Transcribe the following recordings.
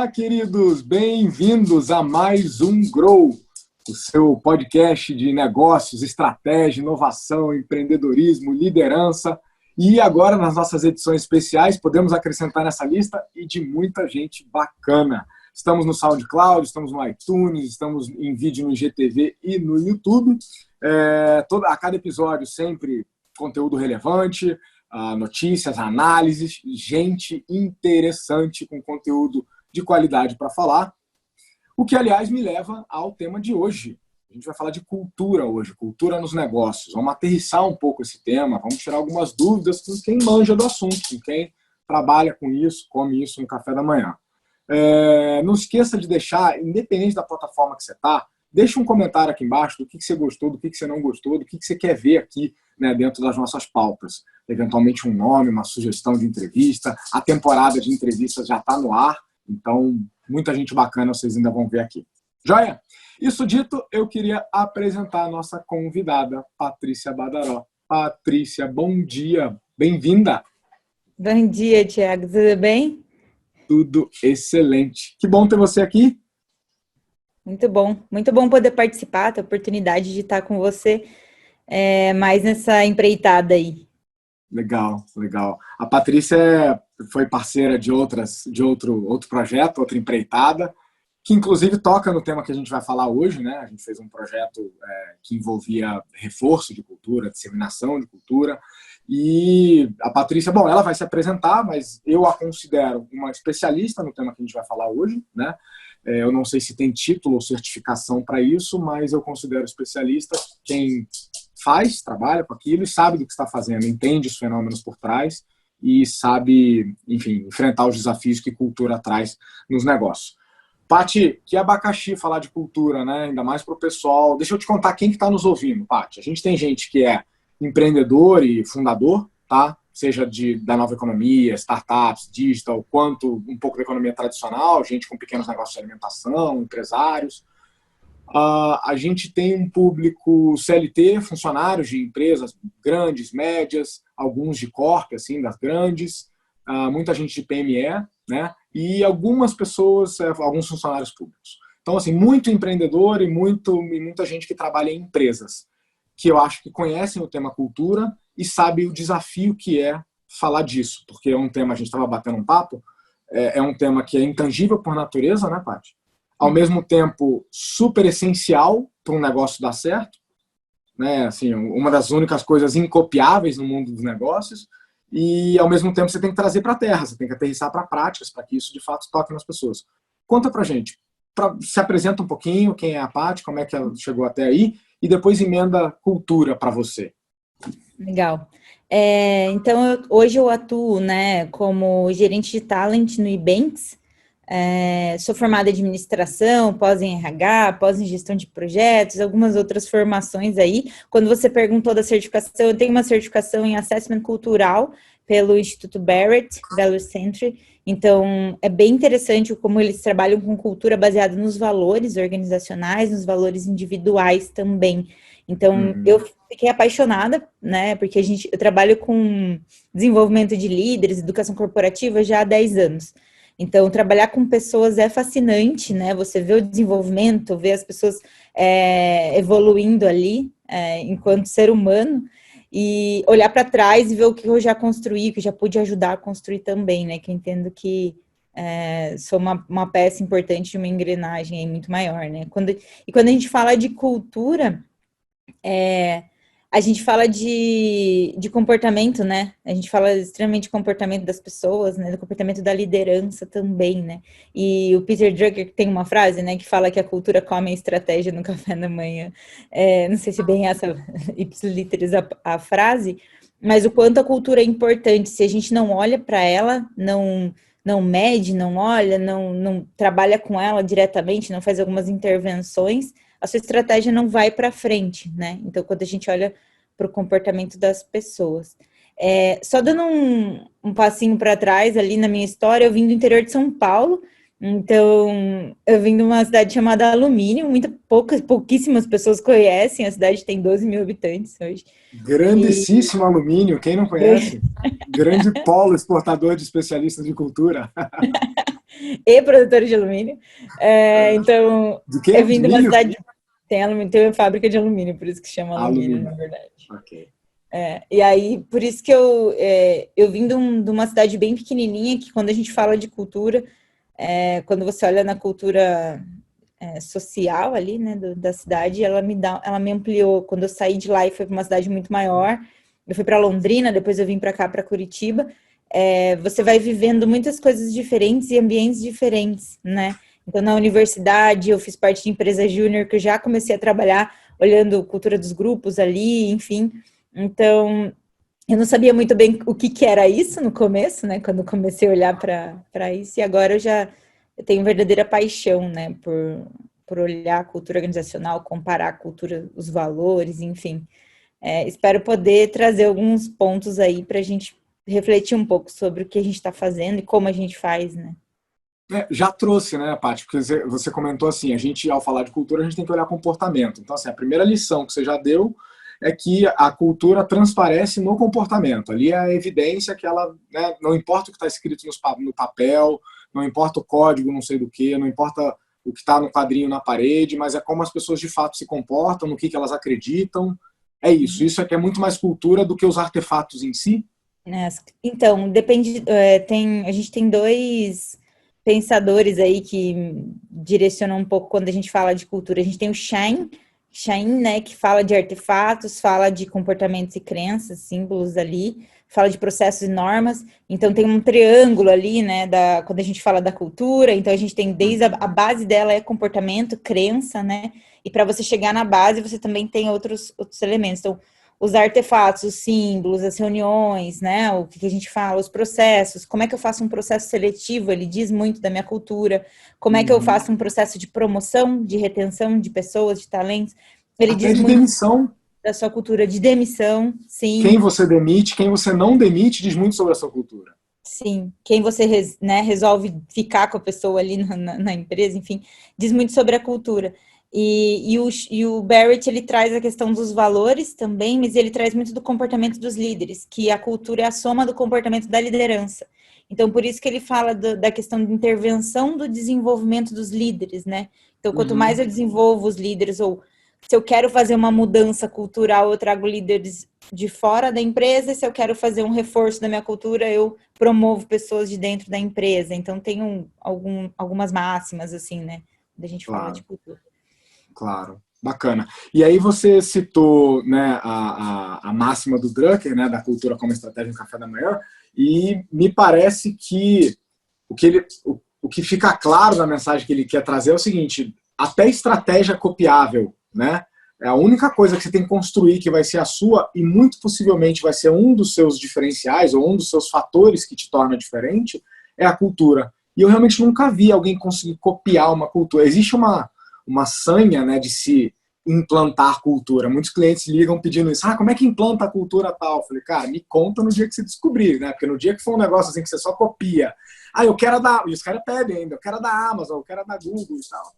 Olá, queridos! Bem-vindos a mais um Grow, o seu podcast de negócios, estratégia, inovação, empreendedorismo, liderança. E agora, nas nossas edições especiais, podemos acrescentar nessa lista e de muita gente bacana. Estamos no SoundCloud, estamos no iTunes, estamos em vídeo no IGTV e no YouTube. A cada episódio sempre conteúdo relevante, notícias, análises, gente interessante com conteúdo de qualidade para falar. O que, aliás, me leva ao tema de hoje. A gente vai falar de cultura hoje, cultura nos negócios. Vamos aterrissar um pouco esse tema, vamos tirar algumas dúvidas com quem manja do assunto, com quem trabalha com isso, come isso no café da manhã. Não esqueça de deixar, independente da plataforma que você está, deixa um comentário aqui embaixo do que você gostou, do que você não gostou, do que você quer ver aqui, né, dentro das nossas pautas. Eventualmente um nome, uma sugestão de entrevista. A temporada de entrevistas já está no ar, então muita gente bacana vocês ainda vão ver aqui. Joia? Isso dito, eu queria apresentar a nossa convidada, Patrícia Badaró. Patrícia, bom dia, bem-vinda. Bom dia, Thiago, tudo bem? Tudo excelente. Que bom ter você aqui. Muito bom poder participar, ter a oportunidade de estar com você mais nessa empreitada aí. Legal. A Patrícia foi parceira de outro projeto, outra empreitada, que inclusive toca no tema que a gente vai falar hoje, né? A gente fez um projeto que envolvia reforço de cultura, disseminação de cultura, e a Patrícia, ela vai se apresentar, mas eu a considero uma especialista no tema que a gente vai falar hoje, né? Eu não sei se tem título ou certificação para isso, mas eu considero especialista quem trabalha com aquilo e sabe do que está fazendo, entende os fenômenos por trás e sabe, enfim, enfrentar os desafios que cultura traz nos negócios. Pati, que abacaxi falar de cultura, né? Ainda mais para o pessoal. Deixa eu te contar quem que está nos ouvindo, Pati. A gente tem gente que é empreendedor e fundador, tá? Seja da nova economia, startups, digital, quanto um pouco da economia tradicional, gente com pequenos negócios de alimentação, empresários. A gente tem um público CLT, funcionários de empresas grandes, médias, alguns de corp, assim, das grandes, muita gente de PME, né? E algumas pessoas, alguns funcionários públicos. Então, assim, muito empreendedor e muita gente que trabalha em empresas, que eu acho que conhecem o tema cultura e sabem o desafio que é falar disso, porque é um tema, a gente estava batendo um papo, é um tema que é intangível por natureza, né, Paty? Ao mesmo tempo super essencial para um negócio dar certo, né? Assim, uma das únicas coisas incopiáveis no mundo dos negócios, e ao mesmo tempo você tem que trazer para a terra, você tem que aterrissar para práticas, para que isso de fato toque nas pessoas. Conta pra gente, se apresenta um pouquinho, quem é a Paty, como é que ela chegou até aí, e depois emenda cultura para você. Legal. Então, hoje eu atuo, né, como gerente de talent no Ebanks. Sou formada em administração, pós em RH, pós em gestão de projetos, algumas outras formações aí. Quando você perguntou da certificação, eu tenho uma certificação em Assessment Cultural pelo Instituto Barrett, Value Century. Então, é bem interessante como eles trabalham com cultura baseada nos valores organizacionais, nos valores individuais também. Então, eu fiquei apaixonada, né, porque eu trabalho com desenvolvimento de líderes, educação corporativa já há 10 anos. Então, trabalhar com pessoas é fascinante, né? Você vê o desenvolvimento, vê as pessoas evoluindo ali, enquanto ser humano, e olhar para trás e ver o que eu já construí, que eu já pude ajudar a construir também, né? Que eu entendo que sou uma peça importante de uma engrenagem aí muito maior, né? Quando a gente fala de cultura, a gente fala de comportamento, né? A gente fala extremamente de comportamento das pessoas, né? Do comportamento da liderança também, né? E o Peter Drucker tem uma frase, né? Que fala que a cultura come a estratégia no café da manhã. Não sei se bem essa ipsiliteris a frase, mas o quanto a cultura é importante. Se a gente não olha para ela, não mede, não olha, não trabalha com ela diretamente, não faz algumas intervenções, a sua estratégia não vai para frente, né? Então, quando a gente olha para o comportamento das pessoas. Só dando um passinho para trás ali na minha história, eu vim do interior de São Paulo, então eu vim de uma cidade chamada Alumínio, pouquíssimas pessoas conhecem, a cidade tem 12 mil habitantes hoje. Grandíssimo Alumínio, quem não conhece? Grande polo exportador de especialistas de cultura. e produtora de alumínio. Então, De quê? eu vim De de uma milho? cidade... Tem alumínio, tem uma fábrica de alumínio, por isso que chama alumínio, na Alumínio. verdade. Ok. E aí, por isso que eu vim de uma cidade bem pequenininha, que quando a gente fala de cultura, quando você olha na cultura social ali, né, da cidade, ela me ampliou. Quando eu saí de lá e fui para uma cidade muito maior, eu fui para Londrina, depois eu vim para cá, para Curitiba, você vai vivendo muitas coisas diferentes e ambientes diferentes, né? Então, na universidade, eu fiz parte de empresa júnior, que eu já comecei a trabalhar olhando cultura dos grupos ali, enfim. Então, eu não sabia muito bem o que era isso no começo, né? Quando eu comecei a olhar para isso, e agora eu tenho verdadeira paixão, né? Por olhar a cultura organizacional, comparar a cultura, os valores, enfim. Espero poder trazer alguns pontos aí para a gente refletir um pouco sobre o que a gente está fazendo e como a gente faz, né? Já trouxe, né, Paty? Porque você comentou assim, a gente, ao falar de cultura, a gente tem que olhar comportamento. Então, assim, a primeira lição que você já deu é que a cultura transparece no comportamento. Ali é a evidência que ela, né, não importa o que está escrito no papel, não importa o código, não sei do que, não importa o que está no quadrinho na parede, mas é como as pessoas de fato se comportam, no que elas acreditam. É isso. Isso é que é muito mais cultura do que os artefatos em si. Então, depende. A gente tem dois pensadores aí que direcionam um pouco quando a gente fala de cultura. A gente tem o Schein, né, que fala de artefatos, fala de comportamentos e crenças, símbolos ali, fala de processos e normas. Então tem um triângulo ali, né, quando a gente fala da cultura. Então a gente tem desde a base dela é comportamento, crença, né? E para você chegar na base, você também tem outros elementos. Então, os artefatos, os símbolos, as reuniões, né? O que a gente fala, os processos, como é que eu faço um processo seletivo? Ele diz muito da minha cultura. Como é que eu faço um processo de promoção, de retenção de pessoas, de talentos? Ele Até diz de muito demissão. da sua cultura de demissão, Quem sim, você demite, quem você não demite, diz muito sobre a sua cultura. sim. Quem você né, resolve ficar com a pessoa ali na empresa, enfim, diz muito sobre a cultura. E o Barrett, ele traz a questão dos valores também, mas ele traz muito do comportamento dos líderes, que a cultura é a soma do comportamento da liderança. Então, por isso que ele fala da questão de intervenção do desenvolvimento dos líderes, né? Então, quanto mais eu desenvolvo os líderes, ou se eu quero fazer uma mudança cultural, eu trago líderes de fora da empresa, e se eu quero fazer um reforço da minha cultura, eu promovo pessoas de dentro da empresa. Então, tem algumas máximas, assim, né? Da gente fala de Claro, cultura. claro. Bacana. E aí você citou, né, a máxima do Drucker, né, da cultura como estratégia no café da manhã, e me parece que o que fica claro na mensagem que ele quer trazer é o seguinte: até estratégia copiável, né? É a única coisa que você tem que construir que vai ser a sua e muito possivelmente vai ser um dos seus diferenciais ou um dos seus fatores que te torna diferente, é a cultura. E eu realmente nunca vi alguém conseguir copiar uma cultura. Existe uma sanha, né, de se implantar cultura. Muitos clientes ligam pedindo isso. Como é que implanta a cultura tal? Eu falei, cara, me conta no dia que você descobrir, né? Porque no dia que for um negócio assim que você só copia, eu quero a da... E os caras pedem ainda, eu quero a da Amazon, eu quero a da Google e tal.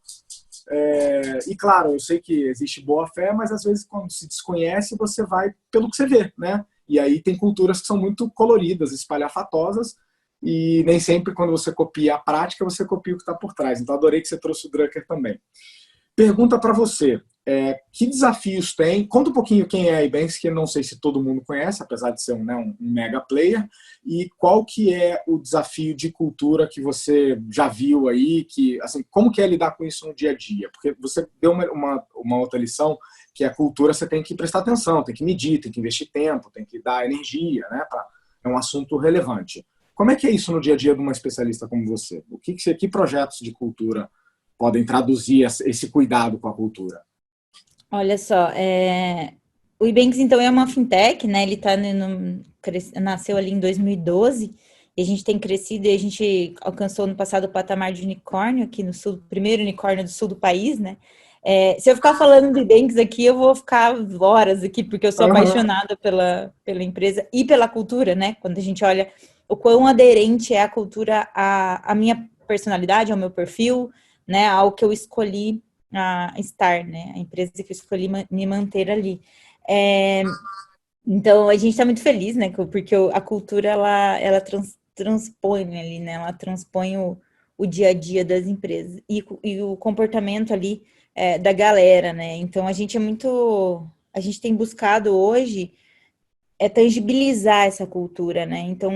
E claro, eu sei que existe boa fé, mas às vezes quando se desconhece, você vai pelo que você vê, né? E aí tem culturas que são muito coloridas, espalhafatosas, e nem sempre quando você copia a prática, você copia o que está por trás. Então adorei que você trouxe o Drucker também. Pergunta para você, que desafios tem? Conta um pouquinho quem é a Ibanks, que eu não sei se todo mundo conhece, apesar de ser um mega player, e qual que é o desafio de cultura que você já viu aí, que, assim, como que é lidar com isso no dia a dia? Porque você deu uma outra lição, que a cultura você tem que prestar atenção, tem que medir, tem que investir tempo, tem que dar energia, né? É um assunto relevante. Como é que é isso no dia a dia de uma especialista como você? Que projetos de cultura podem traduzir esse cuidado com a cultura? Olha só, o Ibanks, então, é uma fintech, né? Ele nasceu ali em 2012, e a gente tem crescido, e a gente alcançou no passado o patamar de unicórnio aqui no sul, primeiro unicórnio do sul do país, né? Se eu ficar falando do Ibanks aqui, eu vou ficar horas aqui, porque eu sou apaixonada pela empresa e pela cultura, né? Quando a gente olha o quão aderente é a cultura à minha personalidade, ao meu perfil, né? Ao que eu escolhi a estar, né? A empresa que eu escolhi me manter ali. Então, a gente está muito feliz, né? Porque a cultura, ela transpõe ali, né? Ela transpõe o o dia a dia das empresas e o comportamento ali da galera, né? Então, a gente tem buscado hoje tangibilizar essa cultura, né? Então,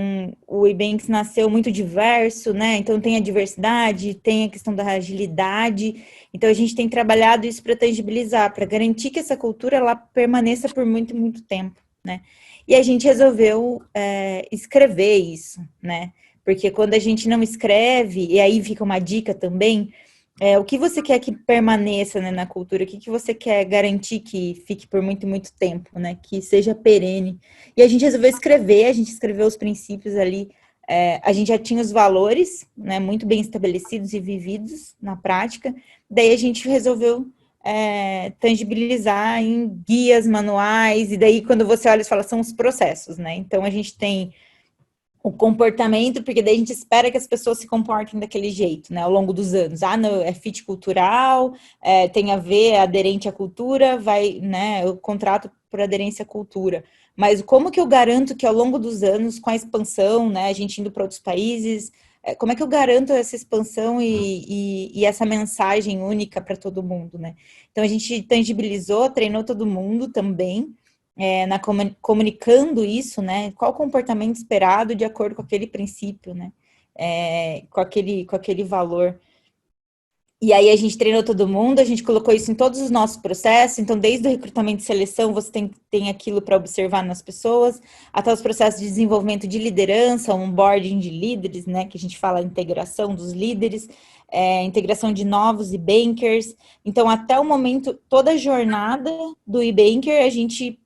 o Ebanks nasceu muito diverso, né? Então, tem a diversidade, tem a questão da agilidade. Então, a gente tem trabalhado isso para tangibilizar, para garantir que essa cultura ela permaneça por muito, muito tempo, né? E a gente resolveu escrever isso, né? Porque quando a gente não escreve, e aí fica uma dica também, o que você quer que permaneça, né, na cultura? O que você quer garantir que fique por muito, muito tempo, né? Que seja perene. E a gente resolveu escrever, a gente escreveu os princípios ali. A gente já tinha os valores, né, muito bem estabelecidos e vividos na prática. Daí a gente resolveu tangibilizar em guias, manuais. E daí quando você olha, você fala, são os processos, né? Então a gente tem o comportamento, porque daí a gente espera que as pessoas se comportem daquele jeito, né, ao longo dos anos. Não, é fit cultural, tem a ver, é aderente à cultura, né, eu contrato por aderência à cultura. Mas como que eu garanto que ao longo dos anos, com a expansão, né, a gente indo para outros países, como é que eu garanto essa expansão e essa mensagem única para todo mundo, né? Então a gente tangibilizou, treinou todo mundo também, comunicando isso, né? Qual o comportamento esperado de acordo com aquele princípio, né? Com aquele valor. E aí a gente treinou todo mundo, a gente colocou isso em todos os nossos processos, então desde o recrutamento e seleção você tem aquilo para observar nas pessoas, até os processos de desenvolvimento de liderança, onboarding de líderes, né? Que a gente fala integração dos líderes, integração de novos e-bankers. Então, até o momento, toda a jornada do e-banker, a gente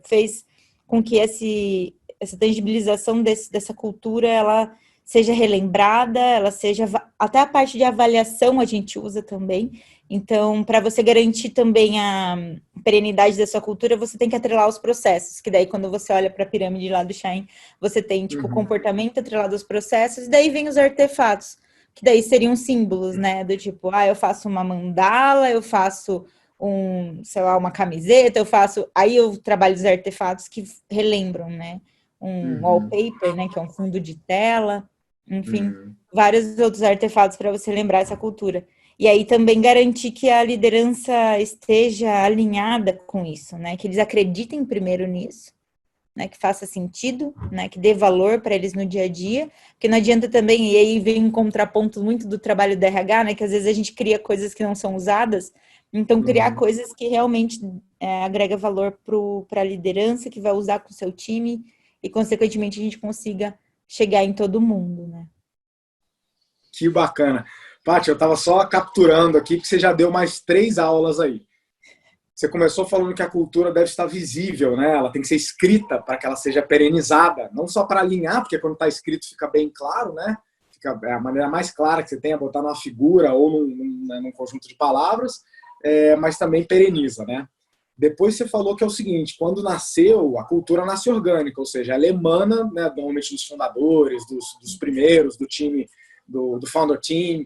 fez com que essa tangibilização dessa cultura, ela seja relembrada, ela seja... Até a parte de avaliação a gente usa também. Então, para você garantir também a perenidade da sua cultura, você tem que atrelar os processos, que daí quando você olha para a pirâmide lá do Shine, você tem, tipo, o comportamento atrelado aos processos, e daí vem os artefatos, que daí seriam símbolos, né? Do tipo, eu faço uma mandala, eu faço sei lá, uma camiseta, aí eu trabalho os artefatos que relembram, né? Wallpaper, né? Que é um fundo de tela, enfim, vários outros artefatos para você lembrar essa cultura. E aí também garantir que a liderança esteja alinhada com isso, né? Que eles acreditem primeiro nisso, né? Que faça sentido, né? Que dê valor para eles no dia a dia, porque não adianta também, e aí vem um contraponto muito do trabalho da RH, né? Que às vezes a gente cria coisas que não são usadas, então criar coisas que realmente agrega valor para a liderança, que vai usar com o seu time, e consequentemente a gente consiga chegar em todo mundo, né? Que bacana. Paty, eu estava só capturando aqui, porque você já deu mais 3 aulas aí. Você começou falando que a cultura deve estar visível, né? Ela tem que ser escrita para que ela seja perenizada, não só para alinhar, porque quando está escrito fica bem claro, né? É a maneira mais clara que você tem é botar numa figura ou num conjunto de palavras, mas também pereniza, né? Depois você falou que é o seguinte, quando nasceu, a cultura nasce orgânica, ou seja, ela emana, né, normalmente dos fundadores, dos primeiros, do time, do founder team,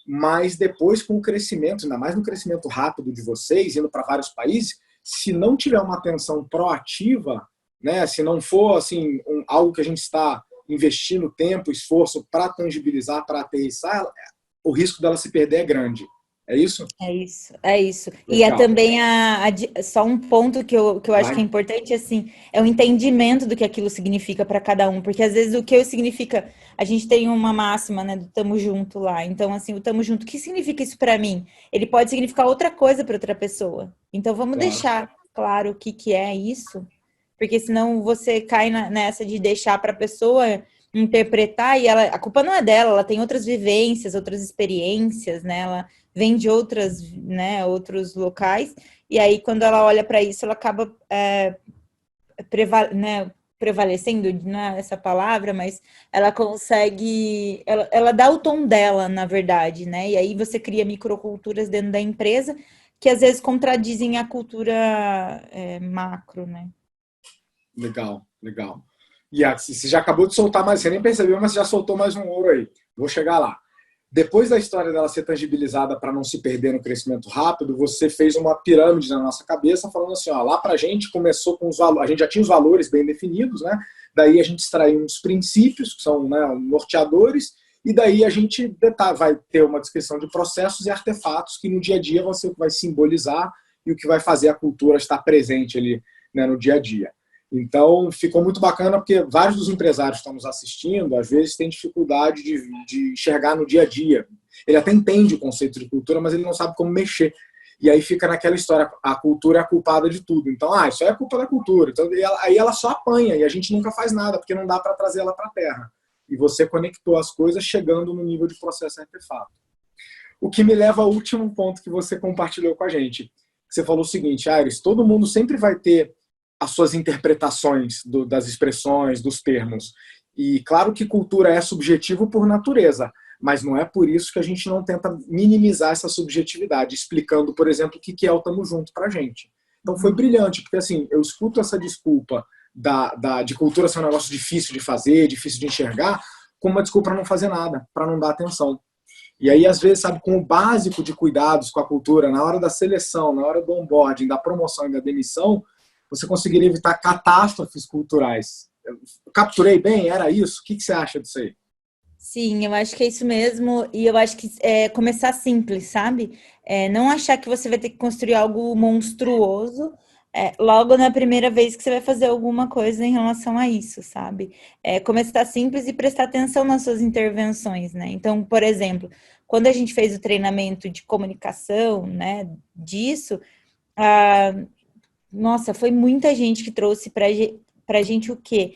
mas depois com o crescimento, ainda mais no crescimento rápido de vocês, indo para vários países, se não tiver uma atenção proativa, né, se não for assim, algo que a gente está investindo tempo, esforço para tangibilizar, para aterrissar, o risco dela se perder é grande. É isso? É isso. Legal. E é também só um ponto que eu acho que é importante, assim, é o entendimento do que aquilo significa para cada um, porque às vezes o que significa, a gente tem uma máxima, né, do tamo junto lá, então assim, o tamo junto, o que significa isso para mim? Ele pode significar outra coisa para outra pessoa, então vamos deixar claro o que é isso, porque senão você cai nessa de deixar para a pessoa interpretar, e a culpa não é dela, ela tem outras vivências, outras experiências, né, ela vem de outros locais, e aí quando ela olha para isso, ela acaba prevalecendo, não é essa palavra, mas ela consegue, ela dá o tom dela, na verdade, né? E aí você cria microculturas dentro da empresa que às vezes contradizem a cultura macro, né? Legal, legal. E você já acabou de soltar, mas você nem percebeu, mas você já soltou mais um ouro aí. Vou chegar lá. Depois da história dela ser tangibilizada para não se perder no crescimento rápido, você fez uma pirâmide na nossa cabeça falando assim, lá para a gente começou com os valores, a gente já tinha os valores bem definidos, né? Daí a gente extraiu uns princípios, que são, né, norteadores, e daí a gente vai ter uma descrição de processos e artefatos que no dia a dia você vai simbolizar e o que vai fazer a cultura estar presente ali, né, no dia a dia. Então, ficou muito bacana porque vários dos empresários que estão nos assistindo, às vezes, têm dificuldade de enxergar no dia a dia. Ele até entende o conceito de cultura, mas ele não sabe como mexer. E aí fica naquela história, a cultura é a culpada de tudo. Então, isso aí é culpa da cultura. Então, aí ela só apanha e a gente nunca faz nada, porque não dá para trazer ela para a terra. E você conectou as coisas chegando no nível de processo artefato. O que me leva ao último ponto que você compartilhou com a gente. Você falou o seguinte, Aires, todo mundo sempre vai ter as suas interpretações das expressões, dos termos. E claro que cultura é subjetivo por natureza, mas não é por isso que a gente não tenta minimizar essa subjetividade, explicando, por exemplo, o que é o Tamo Junto pra gente. Então foi brilhante, porque assim, eu escuto essa desculpa de cultura ser um negócio difícil de fazer, difícil de enxergar, como uma desculpa para não fazer nada, para não dar atenção. E aí, às vezes, sabe, com o básico de cuidados com a cultura, na hora da seleção, na hora do onboarding, da promoção e da demissão, você conseguiria evitar catástrofes culturais. Eu capturei bem? Era isso? O que você acha disso aí? Sim, eu acho que é isso mesmo. E eu acho que é começar simples, sabe? Não achar que você vai ter que construir algo monstruoso logo na primeira vez que você vai fazer alguma coisa em relação a isso, sabe? Começar simples e prestar atenção nas suas intervenções, né? Então, por exemplo, quando a gente fez o treinamento de comunicação, né, disso, ah, nossa, foi muita gente que trouxe pra gente o quê?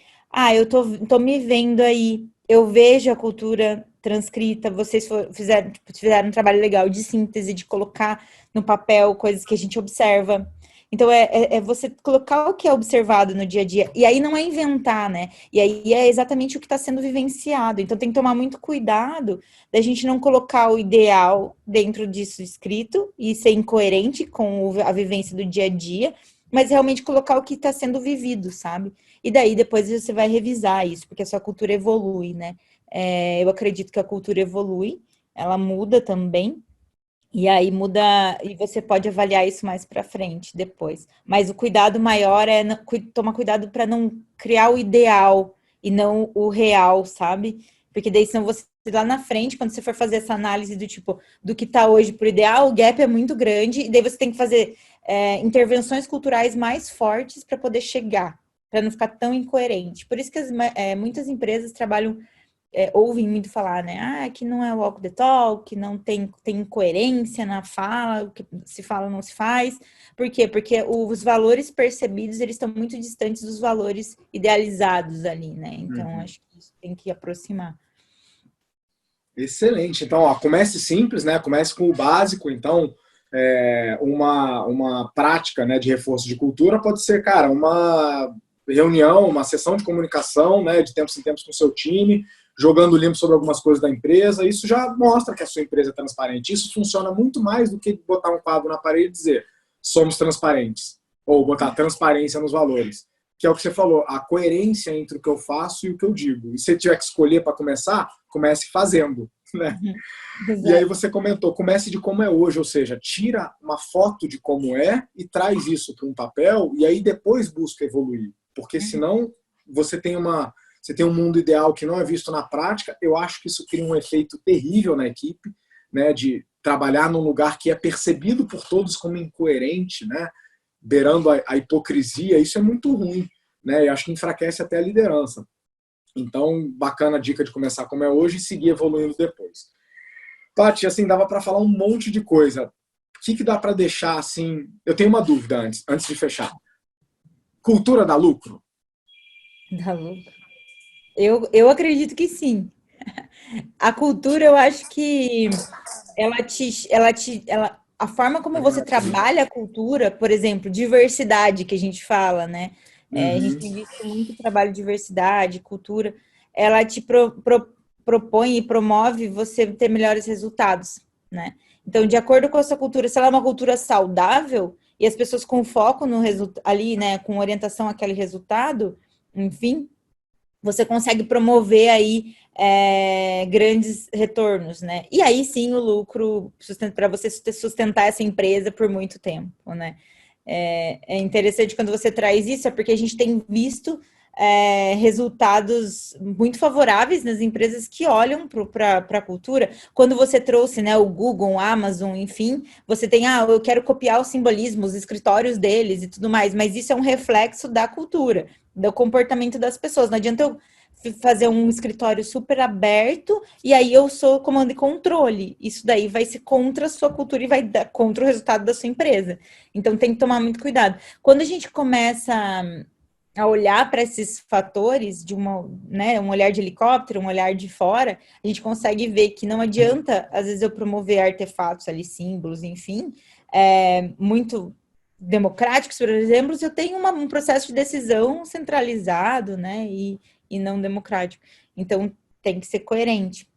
Eu tô me vendo aí, eu vejo a cultura transcrita, vocês fizeram um trabalho legal de síntese, de colocar no papel coisas que a gente observa. Então, é você colocar o que é observado no dia a dia. E aí não é inventar, né? E aí é exatamente o que está sendo vivenciado. Então, tem que tomar muito cuidado da gente não colocar o ideal dentro disso escrito e ser incoerente com a vivência do dia a dia, mas realmente colocar o que está sendo vivido, sabe? E daí depois você vai revisar isso, porque a sua cultura evolui, né? Eu acredito que a cultura evolui, ela muda também, e aí muda, e você pode avaliar isso mais para frente, depois. Mas o cuidado maior é tomar cuidado para não criar o ideal e não o real, sabe? Porque daí senão você lá na frente, quando você for fazer essa análise do tipo, do que está hoje para o ideal, o gap é muito grande, e daí você tem que fazer intervenções culturais mais fortes para poder chegar, para não ficar tão incoerente. Por isso que muitas empresas trabalham, ouvem muito falar, né? Que não é walk the talk, que não tem incoerência na fala, o que se fala não se faz. Por quê? Porque os valores percebidos, eles estão muito distantes dos valores idealizados ali, né? Então, acho que isso tem que aproximar. Excelente. Então, comece simples, né? Comece com o básico. Então, uma prática, né, de reforço de cultura pode ser, cara, uma reunião, uma sessão de comunicação, né, de tempos em tempos com o seu time, jogando limpo sobre algumas coisas da empresa. Isso já mostra que a sua empresa é transparente. Isso funciona muito mais do que botar um quadro na parede e dizer somos transparentes, ou botar transparência nos valores, que é o que você falou, a coerência entre o que eu faço e o que eu digo. E se você tiver que escolher para começar, comece fazendo, né? E aí você comentou, comece de como é hoje, ou seja, tira uma foto de como é e traz isso para um papel, e aí depois busca evoluir. Porque senão você tem um mundo ideal que não é visto na prática. Eu acho que isso cria um efeito terrível na equipe, né, de trabalhar num lugar que é percebido por todos como incoerente, né, beirando a hipocrisia. Isso é muito ruim, né, e acho que enfraquece até a liderança. Então, bacana a dica de começar como é hoje e seguir evoluindo depois. Paty, assim, dava para falar um monte de coisa. O que dá para deixar, assim... Eu tenho uma dúvida antes de fechar. Cultura dá lucro? Dá lucro. Eu acredito que sim. A cultura, eu acho que a forma como você trabalha a cultura, por exemplo, diversidade que a gente fala, né? A gente tem visto muito trabalho de diversidade, cultura, ela te propõe e promove você ter melhores resultados, né? Então, de acordo com a sua cultura, se ela é uma cultura saudável e as pessoas com foco no resultado ali, né, com orientação àquele resultado, enfim, você consegue promover aí grandes retornos, né? E aí sim o lucro para você sustentar essa empresa por muito tempo, né? É interessante quando você traz isso, é porque a gente tem visto resultados muito favoráveis nas empresas que olham para a cultura. Quando você trouxe, né, o Google, o Amazon, enfim, você tem, eu quero copiar o simbolismo, os escritórios deles e tudo mais, mas isso é um reflexo da cultura, do comportamento das pessoas. Não adianta eu fazer um escritório super aberto e aí eu sou comando e controle. Isso daí vai ser contra a sua cultura e vai dar contra o resultado da sua empresa. Então tem que tomar muito cuidado. Quando a gente começa a olhar para esses fatores de um olhar de helicóptero, um olhar de fora, a gente consegue ver que não adianta, às vezes, eu promover artefatos ali, símbolos, enfim, muito democráticos, por exemplo, se eu tenho um processo de decisão centralizado, né, e não democrático. Então, tem que ser coerente.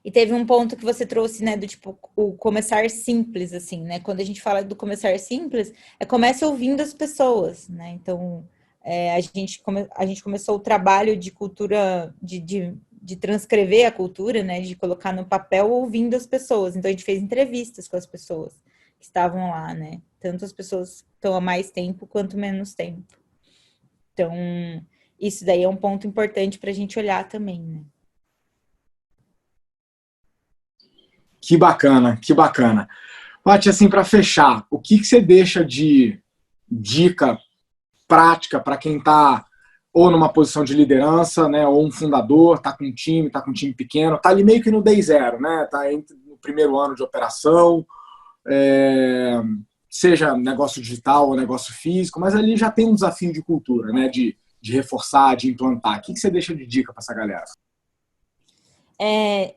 E teve um ponto que você trouxe, né, do tipo, o começar simples, assim, né? Quando a gente fala do começar simples, comece ouvindo as pessoas, né? Então, a gente começou o trabalho de cultura, de transcrever a cultura, né? De colocar no papel ouvindo as pessoas. Então, a gente fez entrevistas com as pessoas que estavam lá, né? Tanto as pessoas que estão há mais tempo quanto menos tempo. Então, isso daí é um ponto importante para a gente olhar também, né? Que bacana, que bacana. Paty, assim, para fechar, o que você deixa de dica prática para quem está ou numa posição de liderança, né, ou um fundador, está com um time pequeno, está ali meio que no day zero, né, está no primeiro ano de operação, seja negócio digital ou negócio físico, mas ali já tem um desafio de cultura, né, de reforçar, de implantar. O que você deixa de dica para essa galera?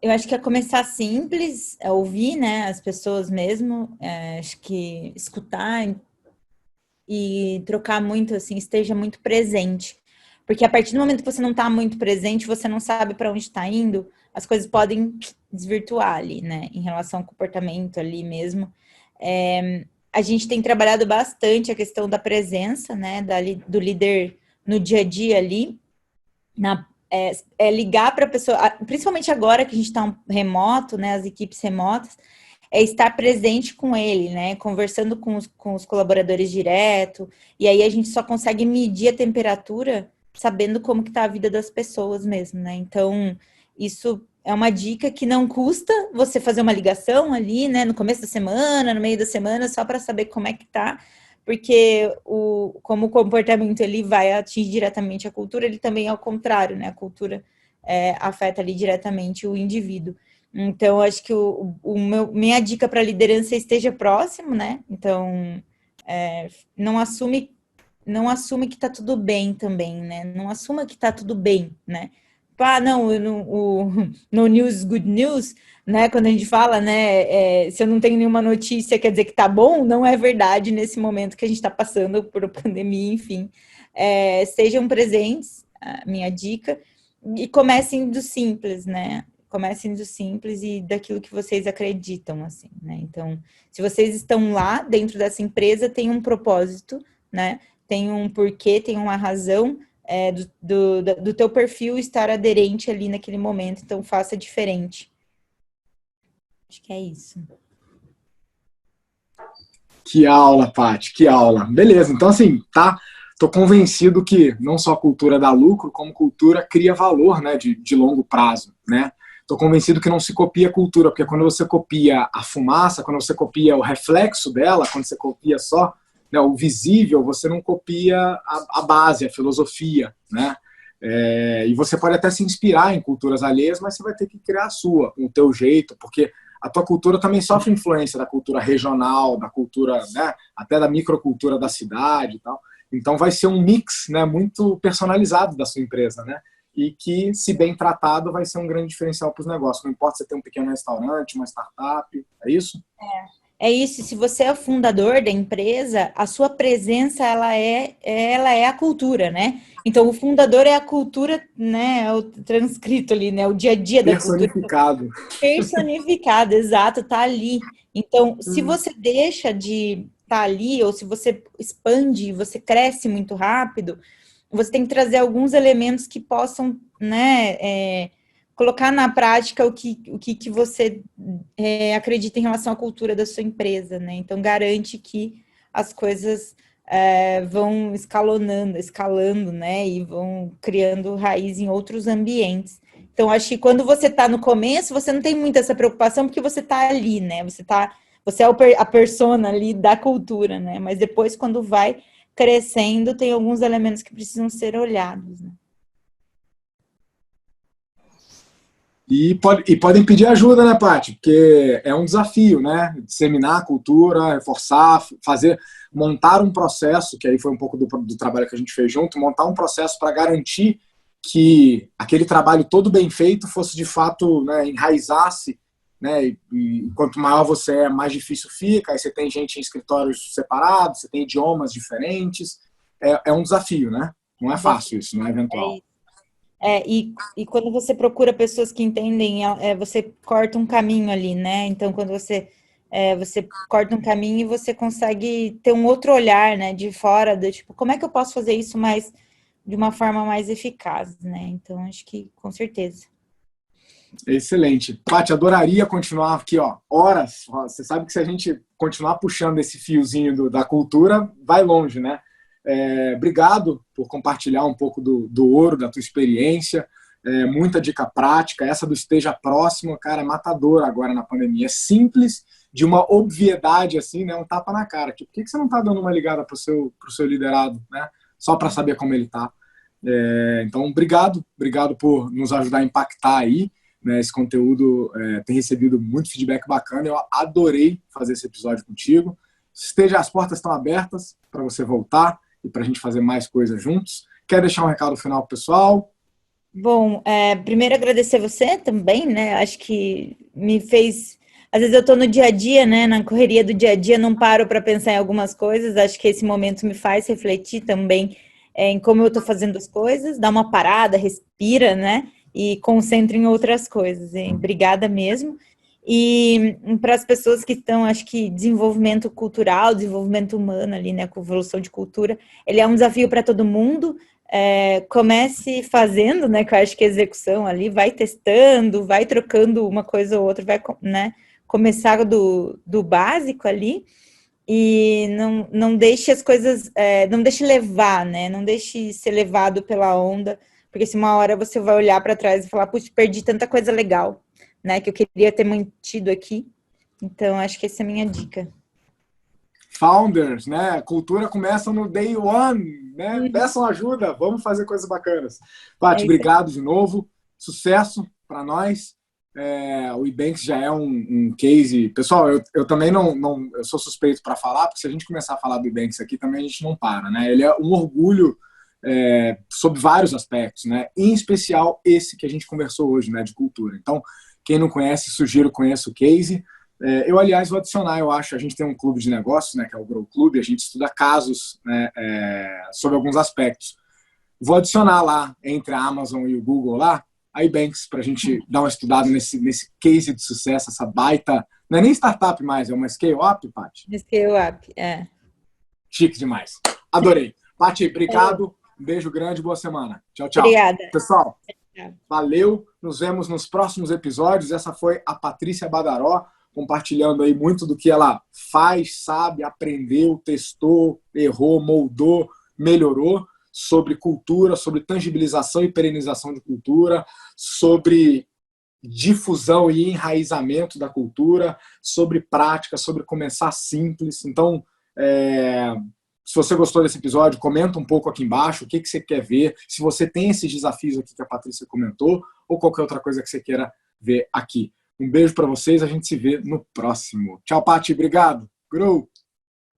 Eu acho que é começar simples, ouvir, né, as pessoas mesmo, acho que escutar e trocar muito, assim, esteja muito presente. Porque a partir do momento que você não está muito presente, você não sabe para onde está indo, as coisas podem desvirtuar ali, né, em relação ao comportamento ali mesmo. A gente tem trabalhado bastante a questão da presença, né, do líder no dia a dia ali, ligar para a pessoa, principalmente agora que a gente está remoto, né, as equipes remotas, estar presente com ele, né, conversando com os colaboradores direto, e aí a gente só consegue medir a temperatura sabendo como que está a vida das pessoas mesmo, né, então isso é uma dica que não custa você fazer uma ligação ali, né, no começo da semana, no meio da semana, só para saber como é que tá, porque como o comportamento ele vai atingir diretamente a cultura, ele também é ao contrário, né? A cultura afeta ali diretamente o indivíduo. Então, acho que minha dica para a liderança é esteja próximo, né? Então, não assume que tá tudo bem também, né? Não assuma que tá tudo bem, né? Não, no news, good news, né? Quando a gente fala, né? Se eu não tenho nenhuma notícia, quer dizer que tá bom, não é verdade nesse momento que a gente está passando por pandemia, enfim. Sejam presentes, a minha dica, e comecem do simples, né? Comecem do simples e daquilo que vocês acreditam, assim, né? Então, se vocês estão lá dentro dessa empresa, tem um propósito, né? Tem um porquê, tem uma razão do teu perfil estar aderente ali naquele momento, então faça diferente. Acho que é isso. Que aula, Paty, que aula. Beleza, então assim, tá? Tô convencido que não só a cultura dá lucro, como cultura cria valor, né, de longo prazo, né? Tô convencido que não se copia a cultura, porque quando você copia a fumaça, quando você copia o reflexo dela, quando você copia só, né, o visível, você não copia a base, a filosofia, né? E você pode até se inspirar em culturas alheias, mas você vai ter que criar a sua, com o teu jeito, porque a tua cultura também sofre influência da cultura regional, da cultura, né, até da microcultura da cidade e tal. Então vai ser um mix, né, muito personalizado da sua empresa, né? E que, se bem tratado, vai ser um grande diferencial para os negócios. Não importa se você tem um pequeno restaurante, uma startup, é isso? É isso, se você é o fundador da empresa, a sua presença, ela é a cultura, né? Então, o fundador é a cultura, né? É o transcrito ali, né? O dia a dia da cultura. Personificado. Personificado, exato, tá ali. Então, se você deixa de estar ali, ou se você expande, você cresce muito rápido, você tem que trazer alguns elementos que possam, né, colocar na prática o que você acredita em relação à cultura da sua empresa, né? Então, garante que as coisas vão escalando, né? E vão criando raiz em outros ambientes. Então, acho que quando você está no começo, você não tem muito essa preocupação, porque você está ali, né? Você é a persona ali da cultura, né? Mas depois, quando vai crescendo, tem alguns elementos que precisam ser olhados, né? E podem pedir ajuda, né, Paty? Porque é um desafio, né? Disseminar a cultura, reforçar, montar um processo, que aí foi um pouco do trabalho que a gente fez junto, montar um processo para garantir que aquele trabalho todo bem feito fosse de fato, né, enraizasse, né? E quanto maior você é, mais difícil fica. Aí você tem gente em escritórios separados, você tem idiomas diferentes. É um desafio, né? Não é fácil isso, não é eventual. E quando você procura pessoas que entendem, você corta um caminho ali, né? Então, quando você corta um caminho e você consegue ter um outro olhar, né? De fora, do tipo, como é que eu posso fazer isso de uma forma mais eficaz, né? Então, acho que com certeza. Excelente. Paty, adoraria continuar aqui, ó, horas. Você sabe que se a gente continuar puxando esse fiozinho da cultura, vai longe, né? Obrigado por compartilhar um pouco do ouro, da tua experiência. Muita dica prática. Essa do esteja próximo, cara, é matadora agora na pandemia. É simples, de uma obviedade, assim, né? Um tapa na cara. Tipo, por que você não tá dando uma ligada pro seu liderado, né? Só para saber como ele tá. Então, obrigado por nos ajudar a impactar aí, né? Esse conteúdo tem recebido muito feedback bacana. Eu adorei fazer esse episódio contigo. As portas estão abertas para você voltar e para a gente fazer mais coisas juntos. Quer deixar um recado final pro pessoal? Bom, primeiro agradecer você também, né? Acho que me fez. Às vezes eu estou no dia a dia, né? Na correria do dia a dia, não paro para pensar em algumas coisas. Acho que esse momento me faz refletir também em como eu estou fazendo as coisas, dá uma parada, respira, né? E concentra em outras coisas. Hein? Obrigada mesmo. E para as pessoas que estão, acho que desenvolvimento cultural, desenvolvimento humano ali, né? Com evolução de cultura, ele é um desafio para todo mundo. Comece fazendo, né? Que eu acho que a execução ali, vai testando, vai trocando uma coisa ou outra, vai, né? Começar do básico ali e não deixe as coisas, não deixe levar, né? Não deixe ser levado pela onda, porque se uma hora você vai olhar para trás e falar, puxa, perdi tanta coisa legal, né? Que eu queria ter mantido aqui. Então, acho que essa é a minha dica. Founders, né? Cultura começa no day one, né? Peçam ajuda, vamos fazer coisas bacanas. Paty, obrigado de novo. Sucesso para nós. O Ebanks já é um case. Pessoal, eu também eu sou suspeito para falar, porque se a gente começar a falar do Ebanks aqui, também a gente não para, né? Ele é um orgulho sobre vários aspectos, né? Em especial esse que a gente conversou hoje, né? De cultura. Então, quem não conhece, sugiro conheça o case. Eu, aliás, vou adicionar, eu acho, a gente tem um clube de negócios, né, que é o Grow Club, a gente estuda casos, né, sobre alguns aspectos. Vou adicionar lá, entre a Amazon e o Google lá, a Ebanks, para a gente dar uma estudada nesse case de sucesso, essa baita, não é nem startup mais, é uma scale-up, Paty? Scale-up, Chique demais. Adorei. Paty, obrigado, um beijo grande, boa semana. Tchau, tchau. Obrigada. Pessoal, valeu, nos vemos nos próximos episódios. Essa foi a Patrícia Badaró, compartilhando aí muito do que ela faz, sabe, aprendeu, testou, errou, moldou, melhorou sobre cultura, sobre tangibilização e perenização de cultura, sobre difusão e enraizamento da cultura, sobre prática, sobre começar simples. Então, se você gostou desse episódio, comenta um pouco aqui embaixo o que você quer ver, se você tem esses desafios aqui que a Patrícia comentou, ou qualquer outra coisa que você queira ver aqui. Um beijo para vocês, a gente se vê no próximo. Tchau, Paty, obrigado. Grow!